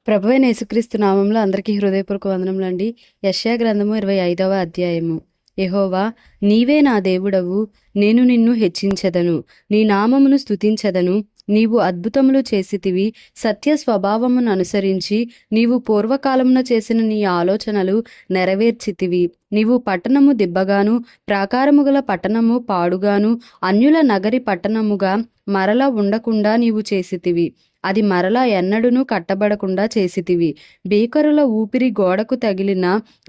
ప్రభువైన యేసుక్రీస్తు నామంలో అందరికీ హృదయపూర్వక వందనములండి. యెషయా గ్రంథము 25వ అధ్యాయము. యెహోవా, నీవే నా దేవుడవు, నేను నిన్ను హెచ్చించెదను, నీ నామమును స్తుతించెదను. నీవు అద్భుతములు చేసితివి, సత్య స్వభావమును అనుసరించి నీవు పూర్వకాలమున చేసిన నీ ఆలోచనలు నెరవేర్చితివి. నీవు పట్టణము దిబ్బగాను, ప్రాకారము గల పట్టణము పాడుగాను, అన్యుల నగరి పట్టణముగా మరల ఉండకుండా నీవు చేసితివి. అది మరలా ఎన్నడూనూ కట్టబడకుండా చేసితివి. భీకరుల ఊపిరి గోడకు తగిలిన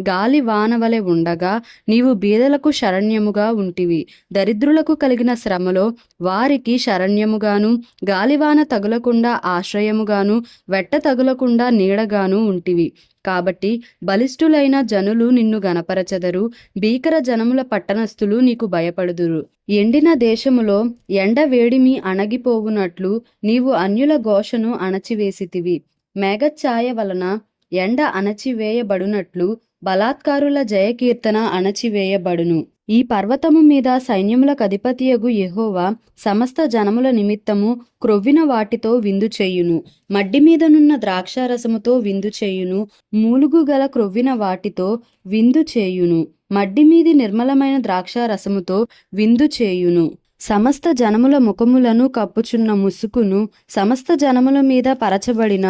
గాలి వానవలె ఉండగా నీవు బీదలకు శరణ్యముగా ఉంటివి. దరిద్రులకు కలిగిన శ్రమలో వారికి శరణ్యముగాను, గాలివాన తగులకుండా ఆశ్రయముగాను, వెట్ట తగులకుండా నీడగాను ఉంటివి. కాబట్టి బలిష్ఠులైన జనులు నిన్ను గనపరచెదరు, భీకర జనముల పట్టణస్థులు నీకు భయపడుదురు. ఎండిన దేశములో ఎండ వేడిమి అణగిపోవునట్లు నీవు అన్యుల ఘోషను అణచివేసితివి. మేఘఛాయ వలన ఎండ అణచివేయబడునట్లు బలాత్కారుల జయకీర్తన అణచివేయబడును. ఈ పర్వతము మీద సైన్యములకు అధిపతియగు యెహోవా సమస్త జనముల నిమిత్తము క్రొవ్విన వాటితో విందు చేయును. మడ్డి మీదనున్న ద్రాక్షారసముతో విందు చేయును. మూలుగు గల క్రొవ్విన వాటితో విందు చేయును. మడ్డి మీది నిర్మలమైన ద్రాక్షారసముతో విందు చేయును. సమస్త జనముల ముఖములను కప్పుచున్న ముసుకును, సమస్త జనముల మీద పరచబడిన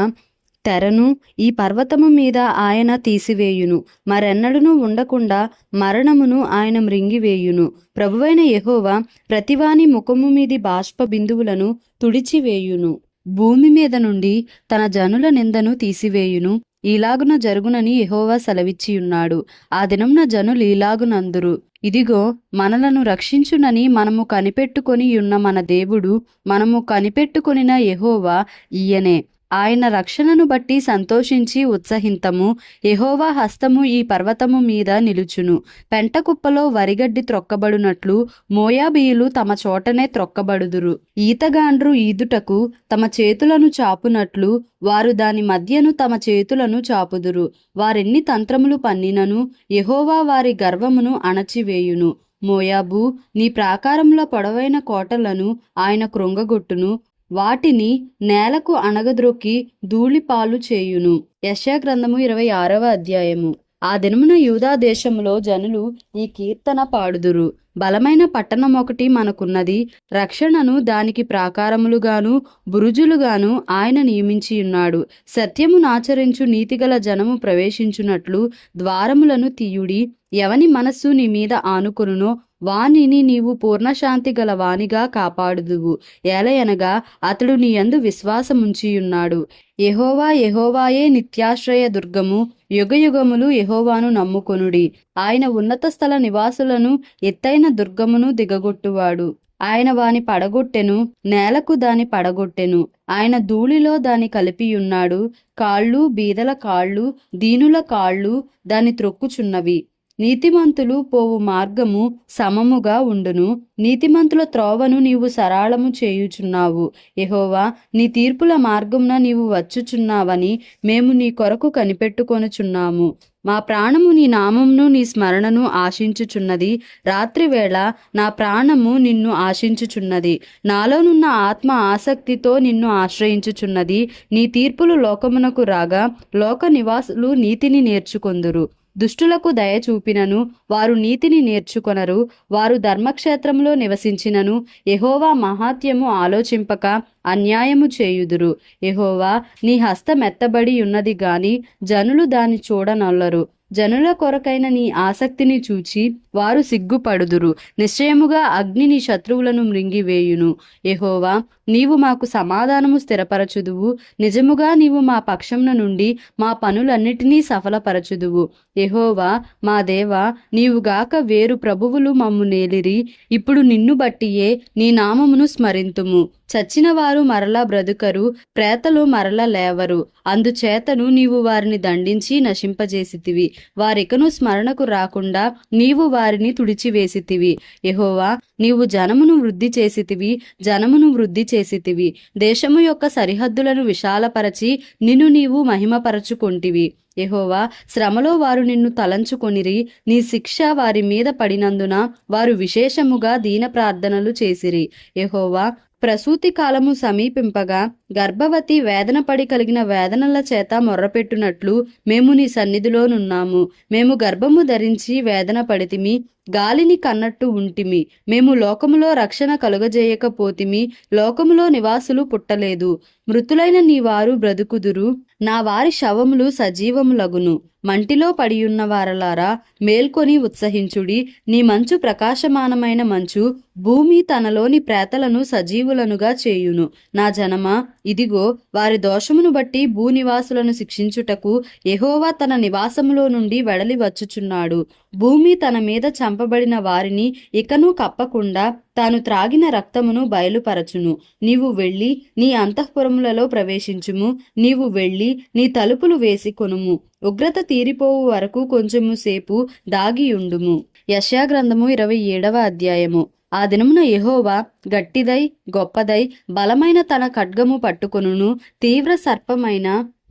తెరను ఈ పర్వతము మీద ఆయన తీసివేయును. మరెన్నడూనూ ఉండకుండా మరణమును ఆయన మ్రింగివేయును. ప్రభువైన యెహోవా ప్రతివాని ముఖము మీది బాష్ప బిందువులను తుడిచివేయును. భూమి మీద నుండి తన జనుల నిందను తీసివేయును. ఈలాగున జరుగునని యెహోవా సెలవిచ్చియున్నాడు. ఆ దినమున జనులు ఈలాగునందురు, ఇదిగో మనలను రక్షించునని మనము కనిపెట్టుకొని ఉన్న మన దేవుడు, మనము కనిపెట్టుకొనిన యెహోవా ఈయనే. ఆయన రక్షణను బట్టి సంతోషించి ఉత్సహింతము. యెహోవా హస్తము ఈ పర్వతము మీద నిలుచును. పెంటకుప్పలో వరిగడ్డి త్రొక్కబడునట్లు మోయాబీయులు తమ చోటనే త్రొక్కబడుదురు. ఈతగాండ్రు ఈదుటకు తమ చేతులను చాపునట్లు వారు దాని మధ్యను తమ చేతులను చాపుదురు. వారెన్ని తంత్రములు పన్నినను యెహోవా వారి గర్వమును అణచివేయును. మోయాబు, నీ ప్రాకారముల పొడవైన కోటలను ఆయన కృంగగొట్టును. వాటిని నేలకు అణగద్రొక్కి ధూళిపాలు చేయును. యెషయా గ్రంథము 26వ అధ్యాయము. ఆ దినమున యూదా దేశములో జనులు ఈ కీర్తన పాడుదురు. బలమైన పట్టణం ఒకటి మనకున్నది, రక్షణను దానికి ప్రాకారములుగాను బురుజులుగాను ఆయన నియమించియున్నాడు. సత్యమునాచరించు నీతిగల జనము ప్రవేశించున్నట్లు ద్వారములను తీయుడి. ఎవని మనస్సు నీ మీద ఆనుకొనునో వానిని నీవు పూర్ణశాంతి గల వానిగా కాపాడుదువు. ఏలయనగా అతడు నీ యందు విశ్వాసముంచియున్నాడు. యెహోవా యెహోవాయే నిత్యాశ్రయ దుర్గము. యుగయుగములు యెహోవాను నమ్ముకొనుడి. ఆయన ఉన్నత స్థల నివాసులను ఎత్తైన దుర్గమును దిగగొట్టువాడు. ఆయన వాని పడగొట్టెను, నేలకు దాని పడగొట్టెను. ఆయన ధూళిలో దాని కలిపియున్నాడు. కాళ్ళు, బీదల కాళ్ళు, దీనుల కాళ్ళు దాని త్రొక్కుచున్నవి. నీతిమంతులు పోవు మార్గము సమముగా ఉండును. నీతిమంతుల త్రోవను నీవు సరళము చేయుచున్నావు. యెహోవా, నీ తీర్పుల మార్గమున నీవు వచ్చుచున్నావని మేము నీ కొరకు కనిపెట్టుకొనుచున్నాము. మా ప్రాణము నీ నామమును నీ స్మరణను ఆశించుచున్నది. రాత్రివేళ నా ప్రాణము నిన్ను ఆశించుచున్నది. నాలోనున్న ఆత్మ ఆసక్తితో నిన్ను ఆశ్రయించుచున్నది. నీ తీర్పులు లోకమునకు రాగా లోక నివాసులు నీతిని నేర్చుకొందురు. దుష్టులకు దయ చూపినను వారు నీతిని నేర్చుకొనరు. వారు ధర్మక్షేత్రంలో నివసించినను యెహోవా మహాత్యము ఆలోచింపక అన్యాయము చేయుదురు. యెహోవా, నీ హస్తమెత్తబడి ఉన్నది గాని జనులు దాన్ని చూడనొల్లరు. జనుల కొరకైన నీ ఆసక్తిని చూచి వారు సిగ్గుపడుదురు. నిశ్చయముగా అగ్ని నీ శత్రువులను మృంగివేయును. యెహోవా, నీవు మాకు సమాధానము స్థిరపరచుదువు. నిజముగా నీవు మా పక్షమున నుండి మా పనులన్నిటినీ సఫలపరచుదువు. యెహోవా మా దేవా, నీవుగాక వేరు ప్రభువులు మమ్ము నేలిరి. ఇప్పుడు నిన్ను బట్టియే నీ నామమును స్మరింతుము. చచ్చిన వారు మరలా బ్రతుకరు, ప్రేతలు మరలా లేవరు. అందుచేతను నీవు వారిని దండించి నశింపజేసితివి. వారికను స్మరణకు రాకుండా నీవు వారిని తుడిచివేసితివి. యెహోవా, నీవు జనమును వృద్ధి చేసితివి, జనమును వృద్ధి చేసితివి. దేశము యొక్క సరిహద్దులను విశాలపరచి నిన్ను నీవు మహిమపరచుకొంటివి. యెహోవా, శ్రమలో వారు నిన్ను తలంచుకొనిరి. నీ శిక్ష వారి మీద పడినందున వారు విశేషముగా దీన ప్రార్థనలు చేసిరి. యెహోవా, ప్రసూతి కాలము సమీపింపగా గర్భవతి వేదన పడి కలిగిన వేదనల చేత మొర్రపెట్టునట్లు మేము నీ సన్నిధిలోనున్నాము. మేము గర్భము ధరించి వేదన పడితిమి, గాలిని కన్నట్టు ఉంటిమి. మేము లోకములో రక్షణ కలుగజేయకపోతిమి, లోకములో నివాసులు పుట్టలేదు. మృతులైన నీ వారు బ్రతుకుదురు, నా వారి శవములు సజీవములగును. మంటిలో పడియున్న వారలారా, మేల్కొని ఉత్సహించుడి. నీ మంచు ప్రకాశమానమైన మంచు భూమి తనలోని ప్రేతలను సజీవులనుగా చేయును. నా జనమా, ఇదిగో వారి దోషమును బట్టి భూనివాసులను శిక్షించుటకు యెహోవా తన నివాసములో నుండి వెడలి వచ్చుచున్నాడు. భూమి తన మీద చంపబడిన వారిని ఇకను కప్పకుండా తాను త్రాగిన రక్తమును బయలుపరచును. నీవు వెళ్ళి నీ అంతఃపురములలో ప్రవేశించుము. నీవు వెళ్ళి నీ తలుపులు వేసికొనుము. ఉగ్రత తీరిపోవు వరకు కొంచెము సేపు దాగియుండుము. యెషయా గ్రంథము 27వ అధ్యాయము. ఆ దినమున యెహోవా గట్టిదై గొప్పదై బలమైన తన ఖడ్గము పట్టుకొనును. తీవ్ర సర్పమైన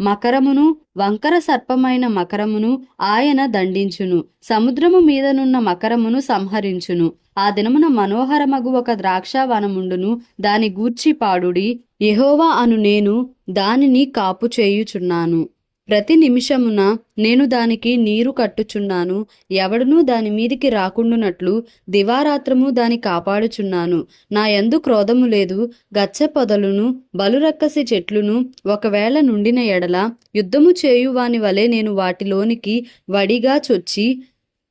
మకరమును వంకర సర్పమైన మకరమును ఆయన దండించును. సముద్రము మీదనున్న మకరమును సంహరించును. ఆ దినమున మనోహరమగు ఒక ద్రాక్షావనముండును. దాని గూర్చి పాడుడి. యెహోవా అను నేను దానిని కాపు చేయుచున్నాను. ప్రతి నిమిషమున నేను దానికి నీరు కట్టుచున్నాను. ఎవడునూ దాని మీదికి రాకుండునట్లు దివారాత్రము దాని కాపాడుచున్నాను. నా యందు క్రోధము లేదు. గచ్చ పొదలును బలురక్కసి చెట్లును ఒకవేళ నుండిన ఎడల యుద్ధము చేయువాని వలె నేను వాటిలోనికి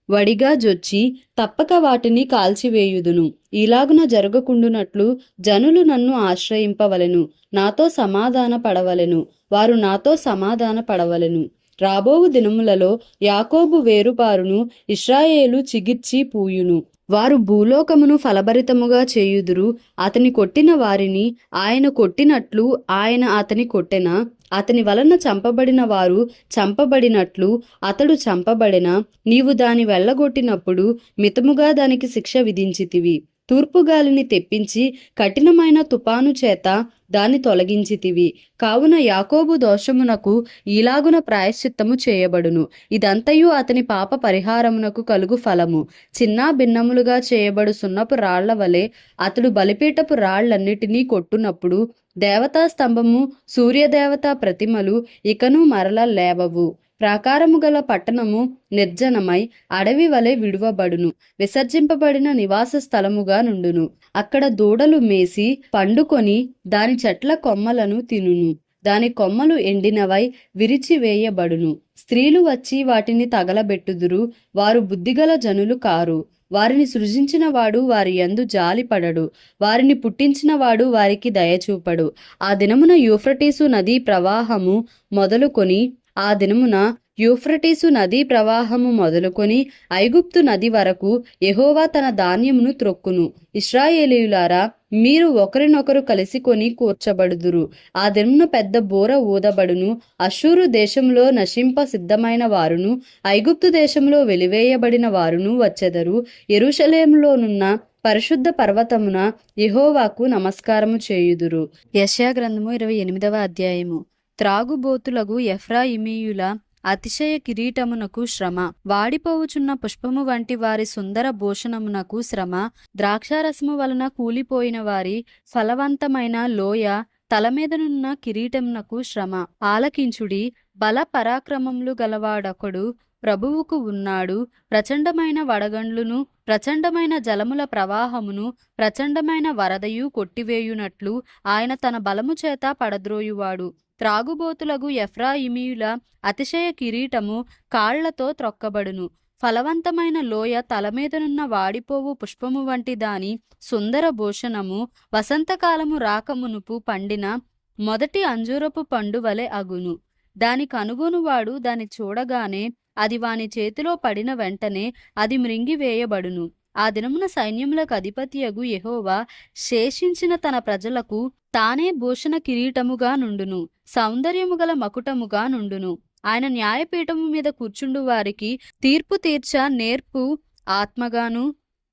వడిగా జొచ్చి తప్పక వాటిని కాల్చివేయుదును. ఇలాగున జరగకుండునట్లు జనులు నన్ను ఆశ్రయింపవలెను, నాతో సమాధాన పడవలెను. వారు నాతో సమాధాన పడవలెను. రాబోవు దినములలో యాకోబు వేరుపారును, ఇశ్రాయేలు చిగిర్చి పూయును. వారు భూలోకమును ఫలభరితముగా చేయుదురు. అతని కొట్టిన వారిని ఆయన కొట్టినట్లు ఆయన అతని కొట్టెనా? అతని వలన చంపబడిన వారు చంపబడినట్లు అతడు చంపబడెన. నీవు దాని వెళ్ళగొట్టినప్పుడు మితముగా దానికి శిక్ష విధించితివి. తూర్పుగాలిని తెప్పించి కఠినమైన తుపాను చేత దాన్ని తొలగించితివి. కావున యాకోబు దోషమునకు ఈలాగున ప్రాయశ్చిత్తము చేయబడును. ఇదంతయు అతని పాప పరిహారమునకు కలుగు ఫలము. చిన్న భిన్నములుగా చేయబడు సున్నపు రాళ్ల వలె అతడు బలిపీఠపు రాళ్లన్నిటినీ కొట్టునప్పుడు దేవతా స్తంభము సూర్యదేవతా ప్రతిమలు ఇకను మరల లేవవు. ప్రాకారము గల పట్టణము నిర్జనమై అడవి వలె విడువబడును. విసర్జింపబడిన నివాస స్థలముగా నుండును. అక్కడ దూడలు మేసి పండుకొని దాని చెట్ల కొమ్మలను తినును. దాని కొమ్మలు ఎండినవై విరిచివేయబడును. స్త్రీలు వచ్చి వాటిని తగలబెట్టుదురు. వారు బుద్ధిగల జనులు కారు. వారిని సృజించిన వాడు వారి యందు జాలిపడడు. వారిని పుట్టించిన వాడు వారికి దయచూపడు. ఆ దినమున యూఫ్రటీసు నదీ ప్రవాహము మొదలుకొని ఐగుప్తు నది వరకు యెహోవా తన ధాన్యమును త్రొక్కును. ఇశ్రాయేలీయులారా, మీరు ఒకరినొకరు కలిసికొని కూర్చబడుదురు. ఆ దినమున పెద్ద బోర ఊదబడును. అష్షూరు దేశంలో నశింప సిద్ధమైన వారును ఐగుప్తు దేశంలో వెలివేయబడిన వారును వచ్చెదరు. యెరూషలేములోనున్న పరిశుద్ధ పర్వతమున యెహోవాకు నమస్కారము చేయుదురు. యెషయా గ్రంథము 28వ అధ్యాయము. త్రాగుబోతులగు ఎఫ్రాయిమీయుల అతిశయ కిరీటమునకు శ్రమ. వాడిపోవుచున్న పుష్పము వంటి వారి సుందర భూషణమునకు శ్రమ. ద్రాక్షారసము వలన కూలిపోయిన వారి ఫలవంతమైన లోయ తలమీదనున్న కిరీటమునకు శ్రమ. ఆలకించుడి, బల పరాక్రమములు గలవాడొకడు ప్రభువుకు ఉన్నాడు. ప్రచండమైన వడగండ్లును ప్రచండమైన జలముల ప్రవాహమును ప్రచండమైన వరదయు కొట్టివేయునట్లు ఆయన తన బలము చేత పడద్రోయువాడు. త్రాగుబోతులగు ఎఫ్రాయిమీయుల అతిశయ కిరీటము కాళ్లతో త్రొక్కబడును. ఫలవంతమైన లోయ తలమీదనున్న వాడిపోవు పుష్పము వంటి దాని సుందర భూషణము వసంతకాలము రాకమునుపు పండిన మొదటి అంజూరపు పండు వలె అగును. దాని కనుగొనువాడు దాని చూడగానే అది వాని చేతిలో పడిన వెంటనే అది మ్రింగివేయబడును. ఆ దినమున సైన్యములకు అధిపతియగు యెహోవా శేషించిన తన ప్రజలకు తానే భూషణ కిరీటముగా నుండును, సౌందర్యము గల మకుటముగా నుండును. ఆయన న్యాయపీఠము మీద కూర్చుండు వారికి తీర్పు తీర్చ నేర్పు ఆత్మగాను,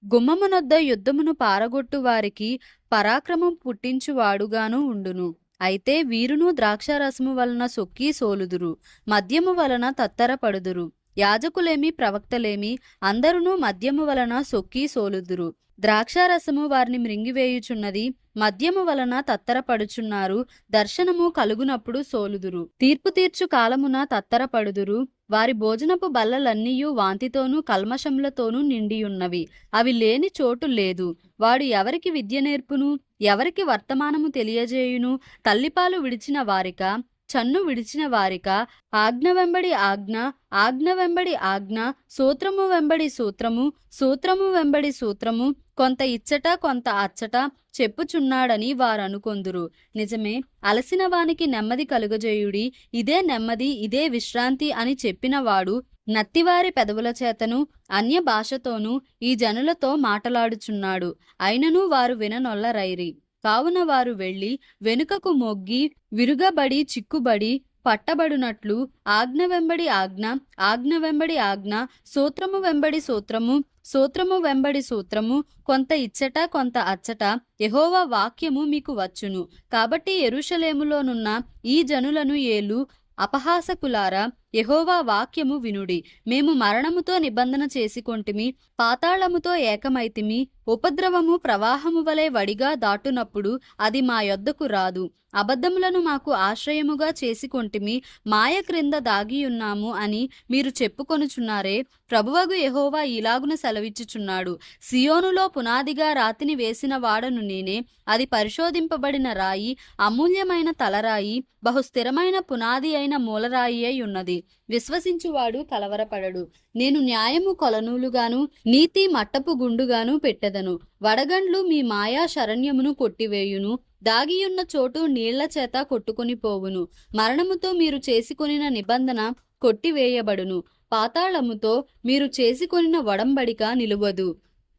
గుమ్మమునొద్ద యుద్ధమును పారగొట్టు వారికి పరాక్రమం పుట్టించువాడుగాను ఉండును. అయితే వీరును ద్రాక్షారసము వలన సొక్కి సోలుదురు, మద్యము వలన తత్తరపడుదురు. యాజకులేమి ప్రవక్తలేమి అందరును మద్యము వలన సొక్కి సోలుదురు. ద్రాక్షారసము వారిని మృంగివేయుచున్నది, మద్యము వలన తత్తరపడుచున్నారు, దర్శనము కలుగునప్పుడు సోలుదురు, తీర్పు తీర్చు కాలమున తత్తరపడుదురు. వారి భోజనపు బల్లలన్నీయు వాంతితోనూ కల్మషములతోనూ నిండియున్నవి, అవి లేని చోటు లేదు. వాడు ఎవరికి విద్య నేర్పును? ఎవరికి వర్తమానము తెలియజేయును? తల్లిపాలు విడిచిన వారిక, చన్ను విడిచిన వారిక? ఆజ్ఞ వెంబడి ఆజ్ఞ, ఆజ్ఞ వెంబడి ఆజ్ఞ, సూత్రము వెంబడి సూత్రము, సూత్రము వెంబడి సూత్రము, కొంత ఇచ్చట కొంత అచ్చట చెప్పుచున్నాడని వారనుకొందురు. నిజమే, అలసిన వానికి నెమ్మది కలుగజేయుడి, ఇదే నెమ్మది, ఇదే విశ్రాంతి అని చెప్పినవాడు నత్తివారి పెదవుల చేతను అన్య భాషతోనూ ఈ జనులతో మాటలాడుచున్నాడు. అయినను వారు విననొల్లరైరి. కావున వారు వెళ్ళి వెనుకకు మొగ్గి విరుగబడి చిక్కుబడి పట్టబడునట్లు ఆజ్ఞ వెంబడి ఆజ్ఞ, ఆజ్ఞ వెంబడి ఆజ్ఞ, సూత్రము వెంబడి సూత్రము, సూత్రము వెంబడి సూత్రము, కొంత ఇచ్చట కొంత అచ్చట యెహోవా వాక్యము మీకు వచ్చును. కాబట్టి యెరూషలేములోనున్న ఈ జనులను ఏలు అపహాసకులారా, యెహోవా వాక్యము వినుడి. మేము మరణముతో నిబంధన చేసుకొంటిమి, పాతాళముతో ఏకమైతిమి. ఉపద్రవము ప్రవాహము వలె వడిగా దాటునప్పుడు అది మా యొద్దకు రాదు. అబద్ధములను మాకు ఆశ్రయముగా చేసుకొంటిమి, మాయ క్రింద దాగియున్నాము అని మీరు చెప్పుకొనుచున్నారే. ప్రభువగు యెహోవా ఇలాగున సెలవిచ్చుచున్నాడు, సియోనులో పునాదిగా రాతిని వేసిన వాడను నేనే, అది పరిశోధింపబడిన రాయి, అమూల్యమైన తలరాయి, బహుస్థిరమైన పునాది అయిన మూలరాయి అయి ఉన్నది. విశ్వసించువాడు కలవరపడడు. నేను న్యాయము కొలనూలుగాను నీతి మట్టపు గుండుగాను పెట్టెదను. వడగండ్లు మీ మాయా శరణ్యమును కొట్టివేయును, దాగియున్న చోటు నీళ్ల చేత కొట్టుకొని పోవును. మరణముతో మీరు చేసుకొనిన నిబంధన కొట్టివేయబడును, పాతాళముతో మీరు చేసుకొనిన వడంబడిక నిలువదు.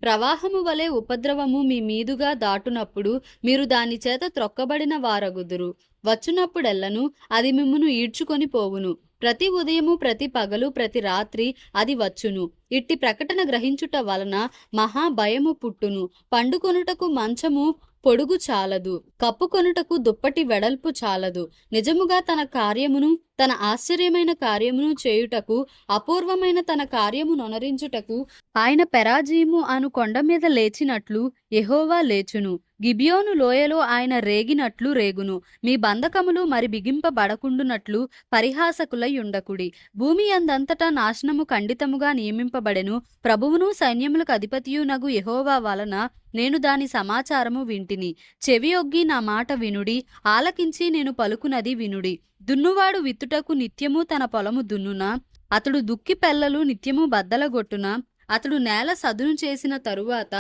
ప్రవాహము వలె ఉపద్రవము మీ మీదుగా దాటునప్పుడు మీరు దాని చేత త్రొక్కబడిన వారగుదురు. వచ్చునప్పుడెల్లను అది మిమ్మును ఈడ్చుకొని పోవును. ప్రతి ఉదయము, ప్రతి పగలు, ప్రతి రాత్రి అది వచ్చును. ఇట్టి ప్రకటన గ్రహించుట వలన మహాభయము పుట్టును. పండుకొనుటకు మంచము పొడుగు చాలదు, కప్పుకొనుటకు దుప్పటి వెడల్పు చాలదు. నిజముగా తన కార్యమును, తన ఆశ్చర్యమైన కార్యమును చేయుటకు, అపూర్వమైన తన కార్యము నొనరించుటకు ఆయన పెరాజీము అను కొండ మీద లేచినట్లు యెహోవా లేచును. గిబియోను లోయలో ఆయన రేగినట్లు రేగును. మీ బంధకములు మరి బిగింపబడకుండునట్లు పరిహాసకులై ఉండకుడి. భూమి అందంతటా నాశనము ఖండితముగా నియమింపబడెను. ప్రభువును సైన్యములకు అధిపతియునగు యెహోవా వలన నేను దాని సమాచారము వింటిని. చెవియొగ్గి నా మాట వినుడి, ఆలకించి నేను పలుకునది వినుడి. దున్నువాడు విత్తుటకు నిత్యము తన పొలము దున్నునా? అతడు దుక్కి పెల్లలు నిత్యము బద్దలగొట్టునా? అతడు నేల సదును చేసిన తరువాత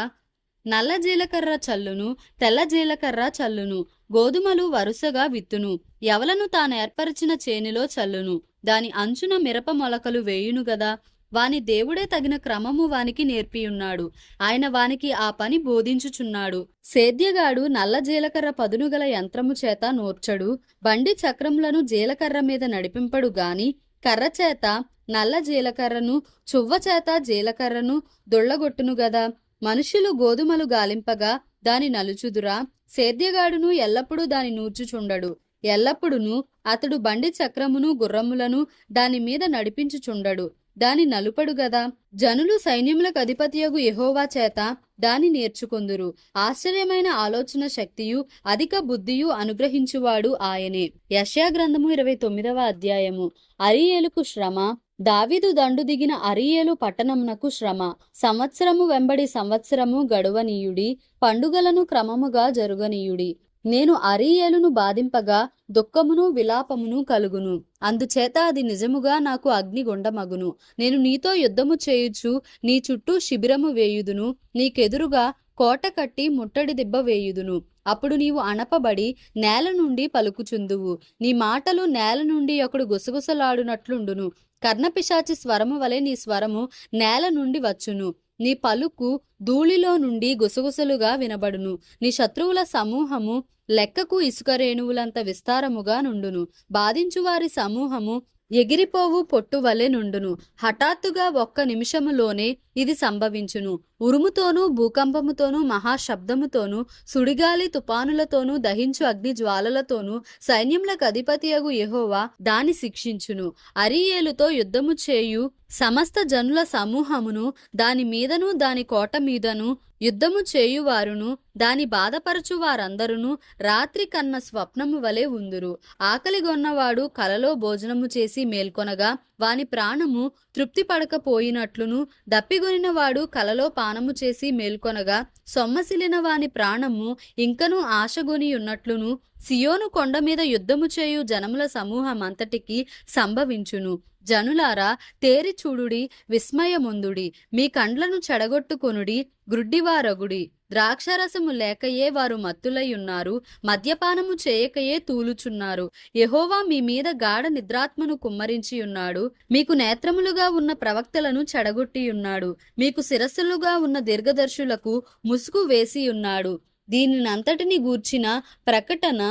నల్ల జీలకర్ర చల్లును, తెల్ల జీలకర్ర చల్లును. గోధుమలు వరుసగా విత్తును, యవలను తాను ఏర్పరిచిన చేనిలో చల్లును. దాని అంచున మిరప మొలకలు వేయును గదా. వాని దేవుడే తగిన క్రమము వానికి నేర్పియున్నాడు. ఆయన వానికి ఆ పని బోధించుచున్నాడు. సేద్యగాడు నల్ల జీలకర్ర పదునుగల యంత్రము చేత నూర్చడు, బండి చక్రములను జీలకర్ర మీద నడిపింపడు గాని కర్ర చేత నల్ల జీలకర్రను, చువ్వ చేత జీలకర్రను దొళ్లగొట్టును గదా. మనుషులు గోధుమలు గాలింపగా దాని నలుచుదురా? సేద్యగాడును ఎల్లప్పుడూ దాని నూర్చుచుండడు. ఎల్లప్పుడును అతడు బండి చక్రమును గుర్రములను దాని మీద నడిపించుచుండడు, దాని నలుపడు గదా. జనులు సైన్యములకు అధిపతియగు యెహోవా చేత దాని నేర్చుకొందురు. ఆశ్చర్యమైన ఆలోచన శక్తియు అధిక బుద్ధియు అనుగ్రహించువాడు ఆయనే. యెషయా గ్రంథము 29వ అధ్యాయము. అరీయేలుకు శ్రమ. దావీదు దండు దిగిన అరీయేలు పట్టణమునకు శ్రమ. సంవత్సరము వెంబడి సంవత్సరము గడువనీయుడి, పండుగలను క్రమముగా జరుగనీయుడి. నేను అరీయేలును బాధింపగా దుఃఖమును విలాపమును కలుగును. అందుచేత అది నిజముగా నాకు అగ్నిగుండమగును. నేను నీతో యుద్ధము చేయుచు నీ చుట్టూ శిబిరము వేయుదును, నీకెదురుగా కోట కట్టి ముట్టడి దిబ్బ వేయుదును. అప్పుడు నీవు అణపబడి నేల నుండి పలుకుచుందువు. నీ మాటలు నేల నుండి ఒకడు గుసగుసలాడునట్లుండును. కర్ణపిశాచి స్వరము వలె నీ స్వరము నేల నుండి వచ్చును. నీ పలుకు ధూళిలో నుండి గుసగుసలుగా వినబడును. నీ శత్రువుల సమూహము లెక్కకు ఇసుక రేణువులంత విస్తారముగా నుండును. బాధించువారి సమూహము ఎగిరిపోవు పొట్టు వలె నుండును. హఠాత్తుగా ఒక్క నిమిషములోనే ఇది సంభవించును. ఉరుముతోనూ భూకంపముతోనూ మహాశబ్దముతోనూ సుడిగాలి తుపానులతోనూ దహించు అగ్ని జ్వాలలతోనూ సైన్యములకు అధిపతియగు యెహోవా దాని శిక్షించును. అరీయేలుతో యుద్ధము చేయు సమస్త జనుల సమూహమును దాని మీదను దాని కోట మీదను యుద్ధము చేయువారును దాని బాధపరచు వారందరును రాత్రి కన్న స్వప్నము వలె ఉందురు. ఆకలిగొన్నవాడు కలలో భోజనము చేసి మేల్కొనగా వాని ప్రాణము తృప్తి పడకపోయినట్లును, దప్పిగొనిన వాడు కలలో పానము చేసి మేల్కొనగా సొమ్మసిలిన వాని ప్రాణము ఇంకనూ ఆశగొని ఉన్నట్లును సియోను కొండ మీద యుద్ధము చేయు జనముల సమూహమంతటికి సంభవించును. జనులారా, తేరి చూడుడి, విస్మయముందుడి, మీ కండ్లను చెడగొట్టుకొనుడి, గ్రుడ్డివారగుడి. ద్రాక్షరసము లేకయే వారు మత్తులయ్యున్నారు, మద్యపానము చేయకయే తూలుచున్నారు. యెహోవా మీ మీద గాఢ నిద్రాత్మను కుమ్మరించి ఉన్నాడు, మీకు నేత్రములుగా ఉన్న ప్రవక్తలను చెడగొట్టియున్నాడు, మీకు శిరస్సులుగా ఉన్న దీర్ఘదర్శులకు ముసుగు వేసియున్నాడు. దీనినంతటిని గూర్చిన ప్రకటన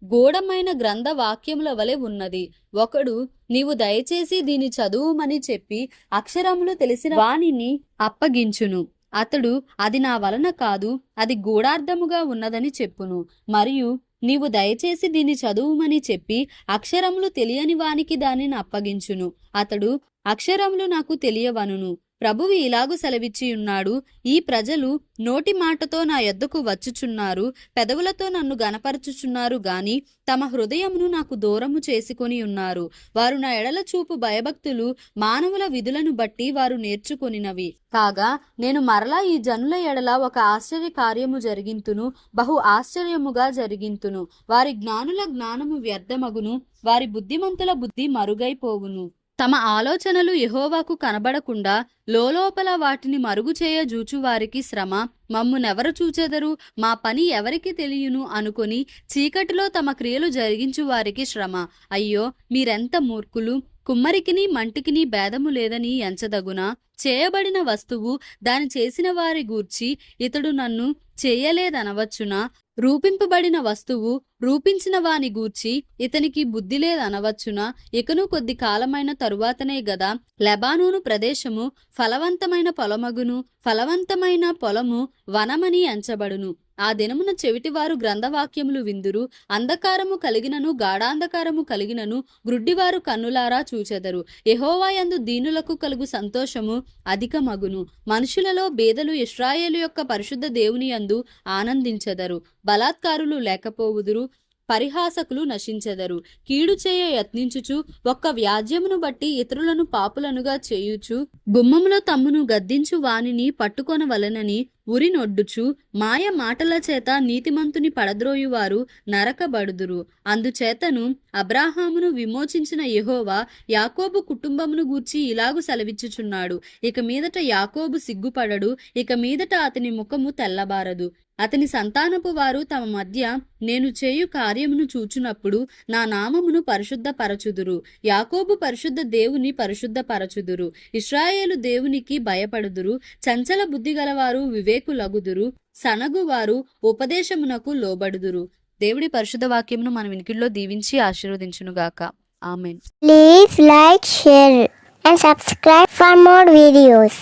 గూఢమైన గ్రంథ వాక్యముల వలె ఉన్నది. ఒకడు, నీవు దయచేసి దీని చదువుమని చెప్పి అక్షరములు తెలిసిన వానిని అప్పగించును. అతడు, అది నా వలన కాదు, అది గూఢార్థముగా ఉన్నదని చెప్పును. మరియు నీవు దయచేసి దీని చదువుమని చెప్పి అక్షరములు తెలియని వానికి దానిని అప్పగించును. అతడు, అక్షరములు నాకు తెలియవనును. ప్రభువు ఇలాగు సెలవిచ్చి ఉన్నాడు, ఈ ప్రజలు నోటి మాటతో నా యొద్దకు వచ్చుచున్నారు, పెదవులతో నన్ను గనపరచుచున్నారు గాని తమ హృదయమును నాకు దూరము చేసుకొని ఉన్నారు. వారు నా ఎడల చూపు భయభక్తులు మానవుల విధులను బట్టి వారు నేర్చుకొనినవి. కాగా నేను మరలా ఈ జనుల ఎడల ఒక ఆశ్చర్య కార్యము జరిగింతును, బహు ఆశ్చర్యముగా జరిగింతును. వారి జ్ఞానుల జ్ఞానము వ్యర్థమగును, వారి బుద్ధిమంతుల బుద్ధి మరుగైపోవును. తమ ఆలోచనలు యెహోవాకు కనబడకుండా లోలోపల వాటిని మరుగు చేయ జూచువారికి శ్రమ. మమ్మునెవరు చూచెదరు, మా పని ఎవరికి తెలియను అనుకొని చీకటిలో తమ క్రియలు జరిగించు వారికి శ్రమ. అయ్యో, మీరెంత మూర్ఖులు! కుమ్మరికిని మంటికిని భేదము లేదని ఎంచదగునా? చేయబడిన వస్తువు దాని చేసిన వారి గూర్చి ఇతడు నన్ను చేయలేదనవచ్చునా? రూపింపబడిన వస్తువు రూపించిన వాని గూర్చి ఇతనికి బుద్ధి లేదనవచ్చునా? ఇకను కొద్ది కాలమైన తరువాతనే గదా లెబానోను ప్రదేశము ఫలవంతమైన పొలమగును, ఫలవంతమైన పొలము వనమని ఎంచబడును. ఆ దినమున చెవిటివారు గ్రంథవాక్యములు విందురు, అంధకారము కలిగినను గాఢాంధకారము కలిగినను గ్రుడ్డివారు కన్నులారా చూచెదరు. యెహోవా యందు దీనులకు కలుగు సంతోషము అధికమగును. మనుషులలో బేదలు ఇశ్రాయేలు యొక్క పరిశుద్ధ దేవుని యందు ఆనందించెదరు. బలాత్కారులు లేకపోవుదురు, పరిహాసకులు నశించెదరు. కీడు చేయ యత్నించుచు ఒక్క వ్యాజ్యమును బట్టి ఇతరులను పాపులనుగా చేయుచు గుమ్మములో తమ్మును గద్దించు వానిని పట్టుకొనవలెనని ఉరినొడ్డుచు మాయ మాటల చేత నీతిమంతుని పడద్రోయువారు నరకబడుదురు. అందుచేతను అబ్రాహామును విమోచించిన యెహోవా యాకోబు కుటుంబమును గూర్చి ఇలాగు సెలవిచ్చుచున్నాడు, ఇక మీదట యాకోబు సిగ్గుపడడు, ఇక మీదట అతని ముఖము తెల్లబారదు. అతని సంతానపు వారు తమ మధ్య నేను చేయు కార్యమును చూచునప్పుడు నా నామమును పరిశుద్ధపరచుదురు. యాకోబు పరిశుద్ధ దేవుని పరిశుద్ధపరచుదురు. ఇశ్రాయేలు దేవునికి భయపడుదురు. చంచల బుద్ధి గలవారు వివేకులగుదురు, సనగువారు ఉపదేశమునకు లోబడుదురు. దేవుడి పరిశుద్ధ వాక్యమును మన వినికిడిలో దీవించి ఆశీర్వదించునుగాక. ఆమేన్. Please like, share and subscribe for more videos.